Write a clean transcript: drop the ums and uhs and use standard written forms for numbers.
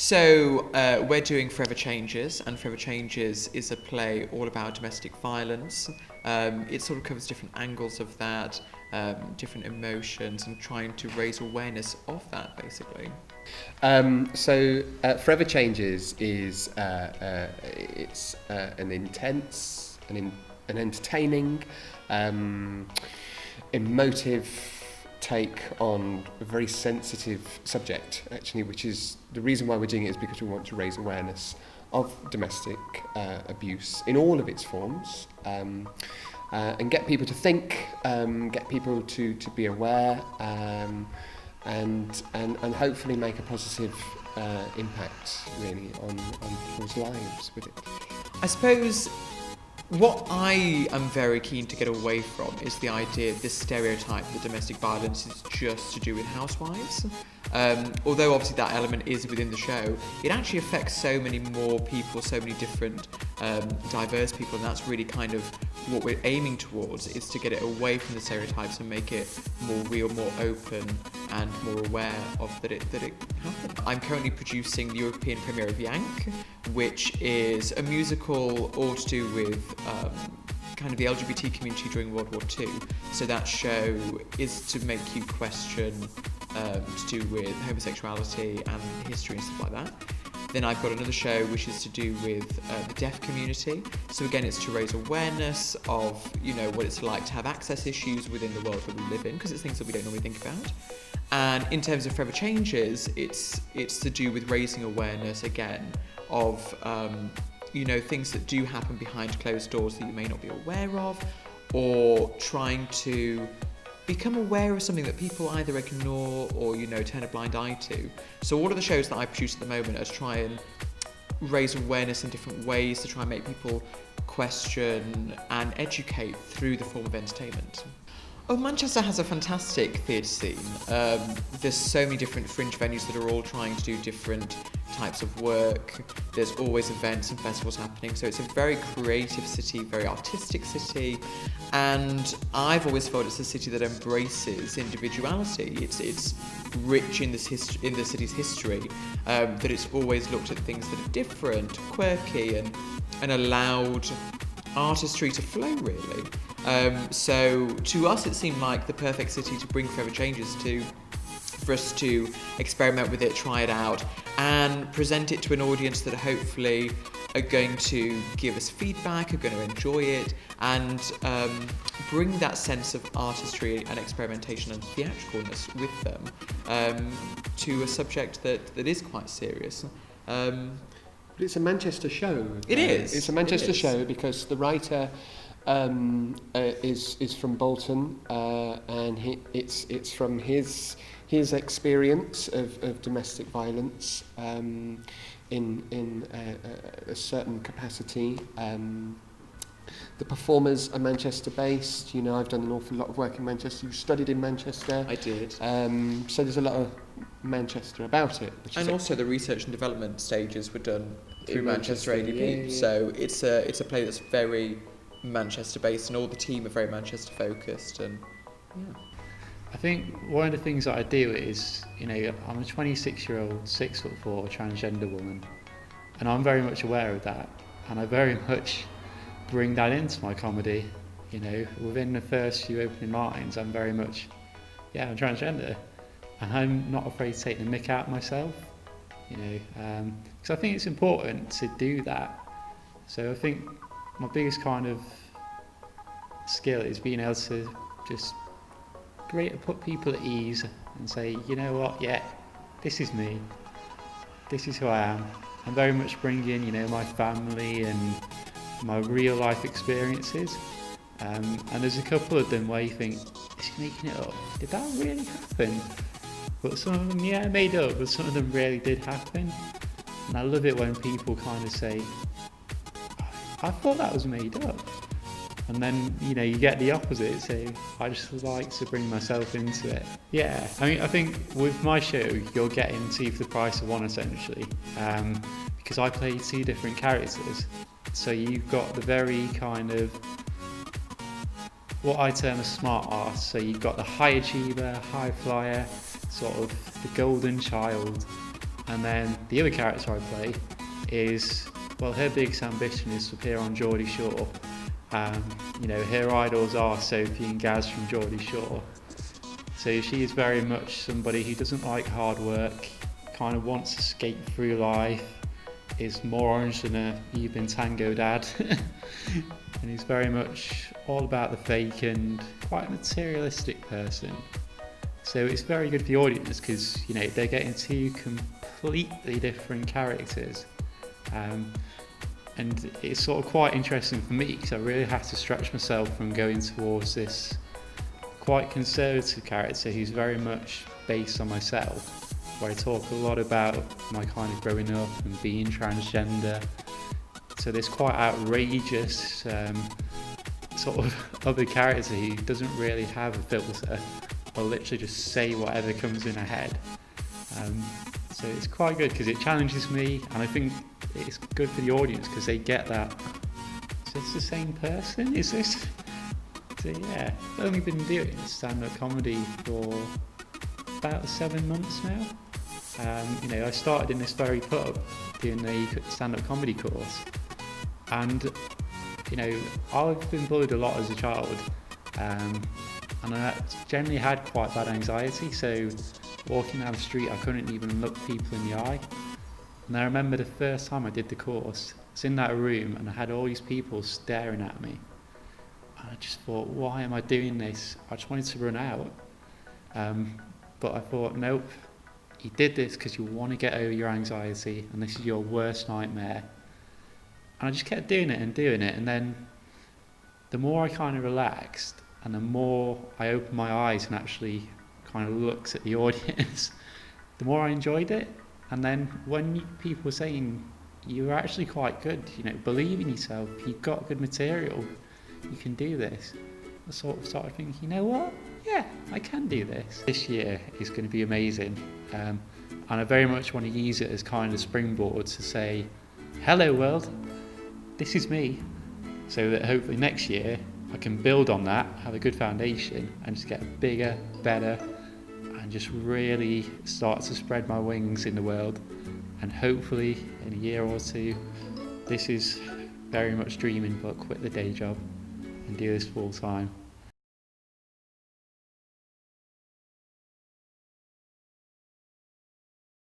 So we're doing Forever Changes, and Forever Changes is a play all about domestic violence. It sort of covers different angles of that, different emotions, and trying to raise awareness of that, basically. So Forever Changes is it's an intense, an entertaining, emotive take on a very sensitive subject, actually, which is the reason why we're doing it is because we want to raise awareness of domestic abuse in all of its forms, and get people to think, get people to be aware, and hopefully make a positive impact really on people's lives with it. I suppose what I am very keen to get away from is the idea, this stereotype that domestic violence is just to do with housewives. Although obviously that element is within the show, it actually affects so many more people, so many different diverse people, and that's really kind of what we're aiming towards, is to get it away from the stereotypes and make it more real, more open, and more aware of that it happened. I'm currently producing the European premiere of Yank, which is a musical all to do with kind of the LGBT community during World War II. So that show is to make you question to do with homosexuality and history and stuff like that. Then I've got another show which is to do with the deaf community. So again, it's to raise awareness of, you know, what it's like to have access issues within the world that we live in, because it's things that we don't normally think about. And in terms of Forever Changes, it's to do with raising awareness again of you know, things that do happen behind closed doors that you may not be aware of, or trying to become aware of something that people either ignore or, you know, turn a blind eye to. So all of the shows that I produce at the moment are to try and raise awareness in different ways, to try and make people question and educate through the form of entertainment. Oh, Manchester has a fantastic theatre scene. There's so many different fringe venues that are all trying to do different types of work. There's always events and festivals happening, so it's a very creative city, very artistic city, and I've always felt it's a city that embraces individuality. It's rich in the city's history, that it's always looked at things that are different, quirky, and allowed artistry to flow, really. So to us it seemed like the perfect city to bring Forever Changes to, for us to experiment with it, try it out, and present it to an audience that hopefully are going to give us feedback, are going to enjoy it, and bring that sense of artistry and experimentation and theatricalness with them to a subject that is quite serious. But it's a Manchester show. It is. It's a Manchester show because the writer is from Bolton, and it's from his experience of domestic violence in a certain capacity. The performers are Manchester based. You know, I've done an awful lot of work in Manchester. You studied in Manchester. I did. So there's a lot of Manchester about it. And also the research and development stages were done through Manchester ADP. Yeah. So it's a play that's very Manchester based, and all the team are very Manchester focused, and yeah. I think one of the things that I do is, you know, I'm a 26-year-old 6'4" transgender woman, and I'm very much aware of that, and I very much bring that into my comedy. You know, within the first few opening lines, I'm very much, I'm transgender, and I'm not afraid to take the mick out myself. You know, because I think it's important to do that. So I think my biggest kind of skill is being able to just put people at ease and say, you know what, this is me, this is who I am. I'm very much bringing, you know, my family and my real life experiences, and there's a couple of them where you think, is he making it up? Did that really happen? But some of them, made up, but some of them really did happen. And I love it when people kind of say, I thought that was made up. And then, you know, you get the opposite, so I just like to bring myself into it. Yeah, I mean, I think with my show, you're getting two for the price of one, essentially, because I play two different characters. So you've got the very kind of, what I term a smart ass, so you've got the high achiever, high flyer, sort of the golden child, And then the other character I play is, well, her biggest ambition is to appear on Geordie Shore. Her idols are Sophie and Gaz from Geordie Shore. So she is very much somebody who doesn't like hard work, kind of wants to skate through life, is more orange than a "you've been tango dad," and he's very much all about the fake and quite a materialistic person. So it's very good for the audience because they're getting two completely different characters, and it's sort of quite interesting for me because I really have to stretch myself from going towards this quite conservative character who's very much based on myself, where I talk a lot about my kind of growing up and being transgender, to this quite outrageous sort of other character who doesn't really have a filter, or literally just say whatever comes in her head. So it's quite good because it challenges me, and I think it's good for the audience because they get that, is this the same person? Is this? So yeah, I've only been doing stand-up comedy for about 7 months now. I started in this very pub doing the stand-up comedy course, and I've been bullied a lot as a child, and I generally had quite bad anxiety, so walking down the street I couldn't even look people in the eye. And I remember the first time I did the course, I was in that room and I had all these people staring at me, and I just thought, why am I doing this? I just wanted to run out, but I thought, nope, you did this because you want to get over your anxiety and this is your worst nightmare. And I just kept doing it, and then the more I kind of relaxed and the more I opened my eyes and actually kind of looked at the audience, the more I enjoyed it. And then when people were saying, you're actually quite good, believe in yourself, you've got good material, you can do this, I sort of started thinking, you know what, yeah, I can do this. This year is going to be amazing, and I very much want to use it as kind of a springboard to say, hello world, this is me, so that hopefully next year I can build on that, have a good foundation, and just get bigger, better, and just really start to spread my wings in the world. And hopefully in a year or two, this is very much dreaming, but quit the day job and do this full time.